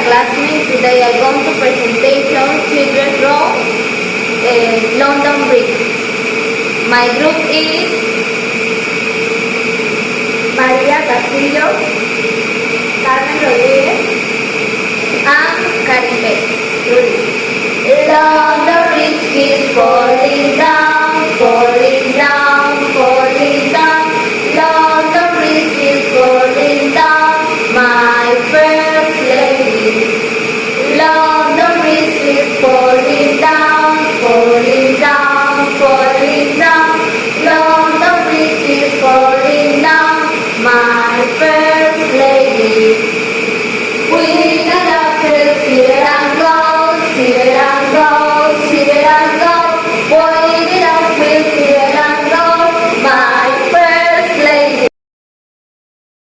classmates. Today I come to presentation Children Row, London Bridge. My group is Maria Castillo, Carmen Rodriguez, and Karim Pérez. London Bridge is falling down.